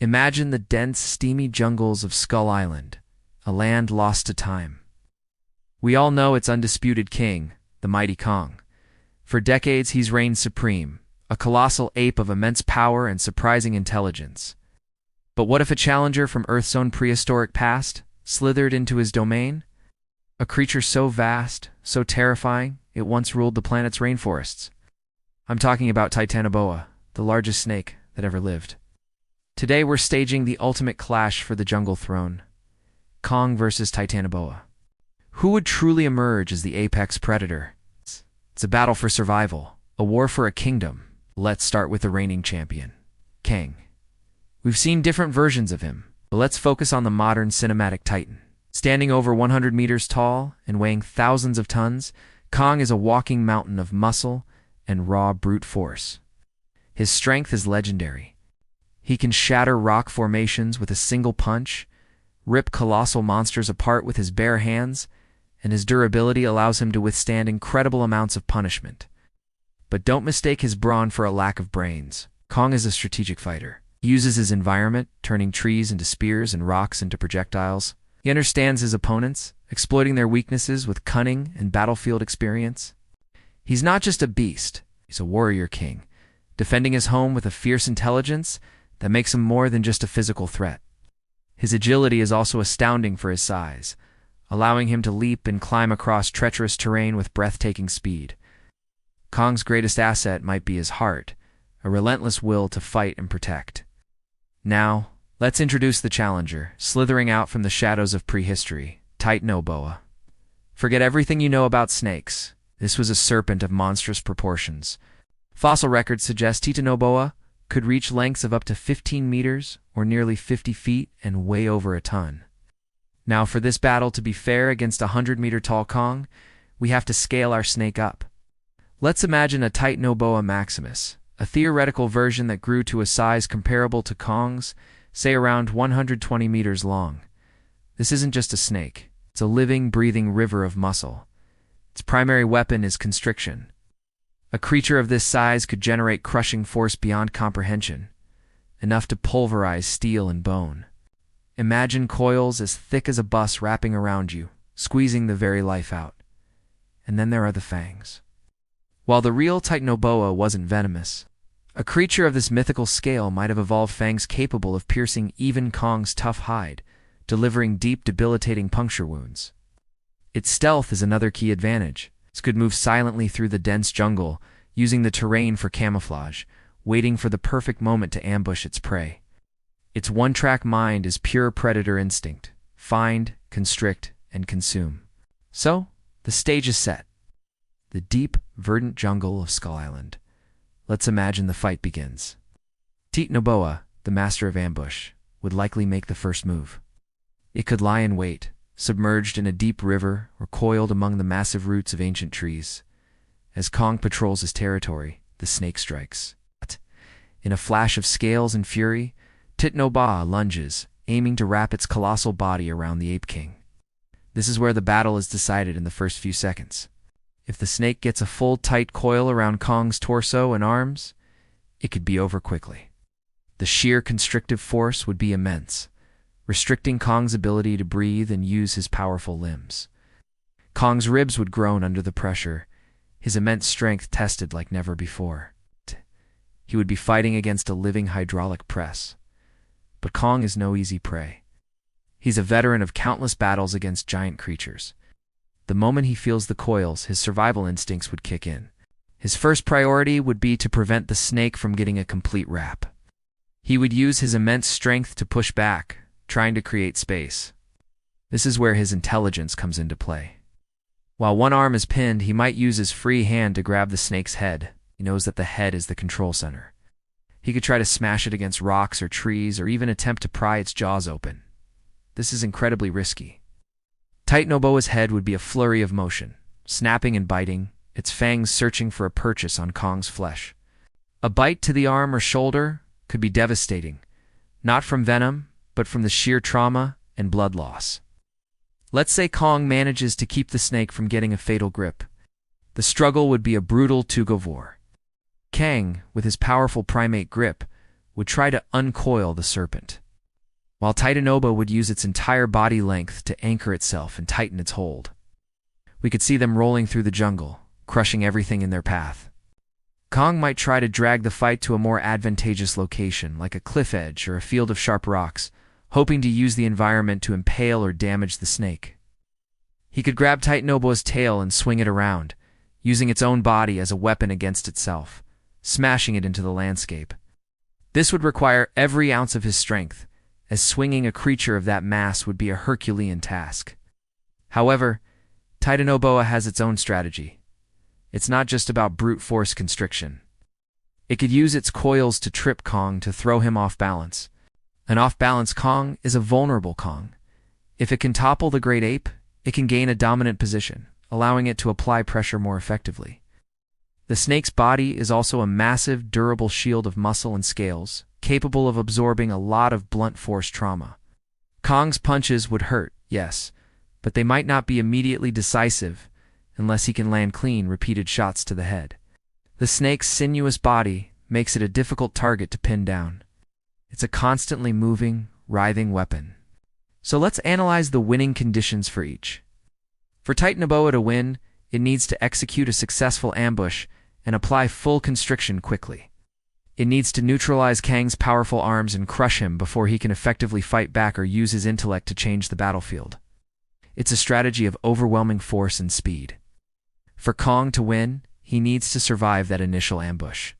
Imagine the dense, steamy jungles of Skull Island, a land lost to time. We all know its undisputed king, the mighty Kong. For decades he's reigned supreme, a colossal ape of immense power and surprising intelligence. But what if a challenger from Earth's own prehistoric past slithered into his domain? A creature so vast, so terrifying, it once ruled the planet's rainforests. I'm talking about Titanoboa, the largest snake that ever lived. Today we're staging the ultimate clash for the jungle throne. Kong versus Titanoboa. Who would truly emerge as the apex predator? It's a battle for survival, a war for a kingdom. Let's start with the reigning champion, Kang. We've seen different versions of him, but let's focus on the modern cinematic titan. Standing over 100 meters tall and weighing thousands of tons, Kong is a walking mountain of muscle and raw brute force. His strength is legendary. He can shatter rock formations with a single punch, rip colossal monsters apart with his bare hands, and his durability allows him to withstand incredible amounts of punishment. But don't mistake his brawn for a lack of brains. Kong is a strategic fighter. He uses his environment, turning trees into spears and rocks into projectiles. He understands his opponents, exploiting their weaknesses with cunning and battlefield experience. He's not just a beast, he's a warrior king, defending his home with a fierce intelligence that makes him more than just a physical threat. His agility is also astounding for his size, allowing him to leap and climb across treacherous terrain with breathtaking speed. Kong's greatest asset might be his heart, a relentless will to fight and protect. Now, let's introduce the challenger, slithering out from the shadows of prehistory, Titanoboa. Forget everything you know about snakes. This was a serpent of monstrous proportions. Fossil records suggest Titanoboa could reach lengths of up to 15 meters, or nearly 50 feet, and weigh over a ton. Now, for this battle to be fair against a 100-meter-tall Kong, we have to scale our snake up. Let's imagine a Titanoboa maximus, a theoretical version that grew to a size comparable to Kong's, say around 120 meters long. This isn't just a snake. It's a living, breathing river of muscle. Its primary weapon is constriction. A creature of this size could generate crushing force beyond comprehension, enough to pulverize steel and bone. Imagine coils as thick as a bus wrapping around you, squeezing the very life out. And then there are the fangs. While the real Titanoboa wasn't venomous, a creature of this mythical scale might have evolved fangs capable of piercing even Kong's tough hide, delivering deep, debilitating puncture wounds. Its stealth is another key advantage. It could move silently through the dense jungle, using the terrain for camouflage, waiting for the perfect moment to ambush its prey. Its one-track mind is pure predator instinct: find, constrict, and consume. So, the stage is set. The deep, verdant jungle of Skull Island. Let's imagine the fight begins. Titanoboa, the master of ambush, would likely make the first move. It could lie in wait, submerged in a deep river or coiled among the massive roots of ancient trees. As Kong patrols his territory, the snake strikes. In a flash of scales and fury, Titanoboa lunges, aiming to wrap its colossal body around the Ape King. This is where the battle is decided in the first few seconds. If the snake gets a full tight coil around Kong's torso and arms, it could be over quickly. The sheer constrictive force would be immense, restricting Kong's ability to breathe and use his powerful limbs. Kong's ribs would groan under the pressure, his immense strength tested like never before. He would be fighting against a living hydraulic press. But Kong is no easy prey. He's a veteran of countless battles against giant creatures. The moment he feels the coils, his survival instincts would kick in. His first priority would be to prevent the snake from getting a complete wrap. He would use his immense strength to push back, trying to create space. This is where his intelligence comes into play. While one arm is pinned, he might use his free hand to grab the snake's head. He knows that the head is the control center. He could try to smash it against rocks or trees, or even attempt to pry its jaws open. This is incredibly risky. Titanoboa's head would be a flurry of motion, snapping and biting, its fangs searching for a purchase on Kong's flesh. A bite to the arm or shoulder could be devastating, not from venom, but from the sheer trauma and blood loss. Let's say Kong manages to keep the snake from getting a fatal grip. The struggle would be a brutal tug-of-war. Kang, with his powerful primate grip, would try to uncoil the serpent, while Titanoboa would use its entire body length to anchor itself and tighten its hold. We could see them rolling through the jungle, crushing everything in their path. Kong might try to drag the fight to a more advantageous location, like a cliff edge or a field of sharp rocks, hoping to use the environment to impale or damage the snake. He could grab Titanoboa's tail and swing it around, using its own body as a weapon against itself, smashing it into the landscape. This would require every ounce of his strength, as swinging a creature of that mass would be a Herculean task. However, Titanoboa has its own strategy. It's not just about brute force constriction. It could use its coils to trip Kong to throw him off balance. An off-balance Kong is a vulnerable Kong. If it can topple the great ape, it can gain a dominant position, allowing it to apply pressure more effectively. The snake's body is also a massive, durable shield of muscle and scales, capable of absorbing a lot of blunt force trauma. Kong's punches would hurt, yes, but they might not be immediately decisive unless he can land clean, repeated shots to the head. The snake's sinuous body makes it a difficult target to pin down. It's a constantly moving, writhing weapon. So let's analyze the winning conditions for each. For Titanoboa to win, it needs to execute a successful ambush and apply full constriction quickly. It needs to neutralize Kang's powerful arms and crush him before he can effectively fight back or use his intellect to change the battlefield. It's a strategy of overwhelming force and speed. For Kong to win, he needs to survive that initial ambush.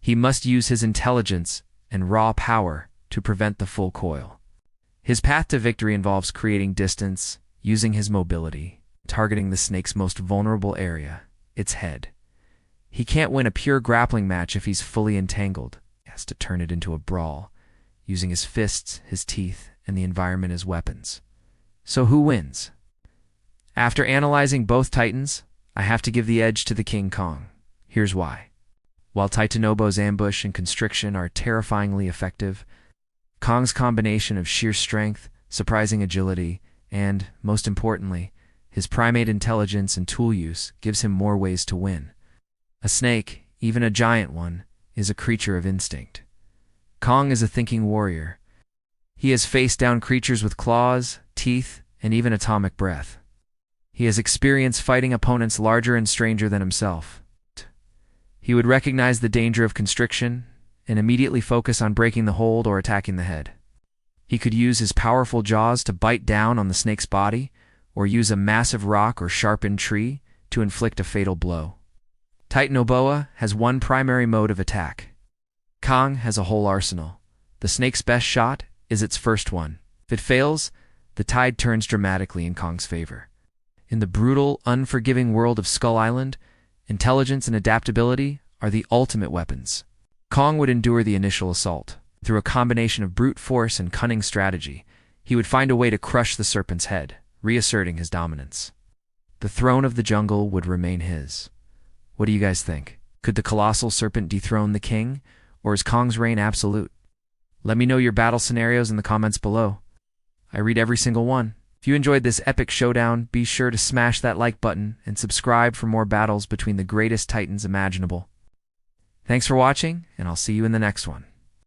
He must use his intelligence and raw power to prevent the full coil. His path to victory involves creating distance, using his mobility, targeting the snake's most vulnerable area, its head. He can't win a pure grappling match if he's fully entangled. He has to turn it into a brawl, using his fists, his teeth, and the environment as weapons. So who wins? After analyzing both titans, I have to give the edge to the King Kong. Here's why. While Titanoboa's ambush and constriction are terrifyingly effective, Kong's combination of sheer strength, surprising agility, and, most importantly, his primate intelligence and tool use gives him more ways to win. A snake, even a giant one, is a creature of instinct. Kong is a thinking warrior. He has faced down creatures with claws, teeth, and even atomic breath. He has experience fighting opponents larger and stranger than himself. He would recognize the danger of constriction and immediately focus on breaking the hold or attacking the head. He could use his powerful jaws to bite down on the snake's body, or use a massive rock or sharpened tree to inflict a fatal blow. Titanoboa has one primary mode of attack. Kong has a whole arsenal. The snake's best shot is its first one. If it fails, the tide turns dramatically in Kong's favor. In the brutal, unforgiving world of Skull Island, intelligence and adaptability are the ultimate weapons. Kong would endure the initial assault. Through a combination of brute force and cunning strategy, he would find a way to crush the serpent's head, reasserting his dominance. The throne of the jungle would remain his. What do you guys think? Could the colossal serpent dethrone the king, or is Kong's reign absolute? Let me know your battle scenarios in the comments below. I read every single one. If you enjoyed this epic showdown, be sure to smash that like button and subscribe for more battles between the greatest titans imaginable. Thanks for watching, and I'll see you in the next one.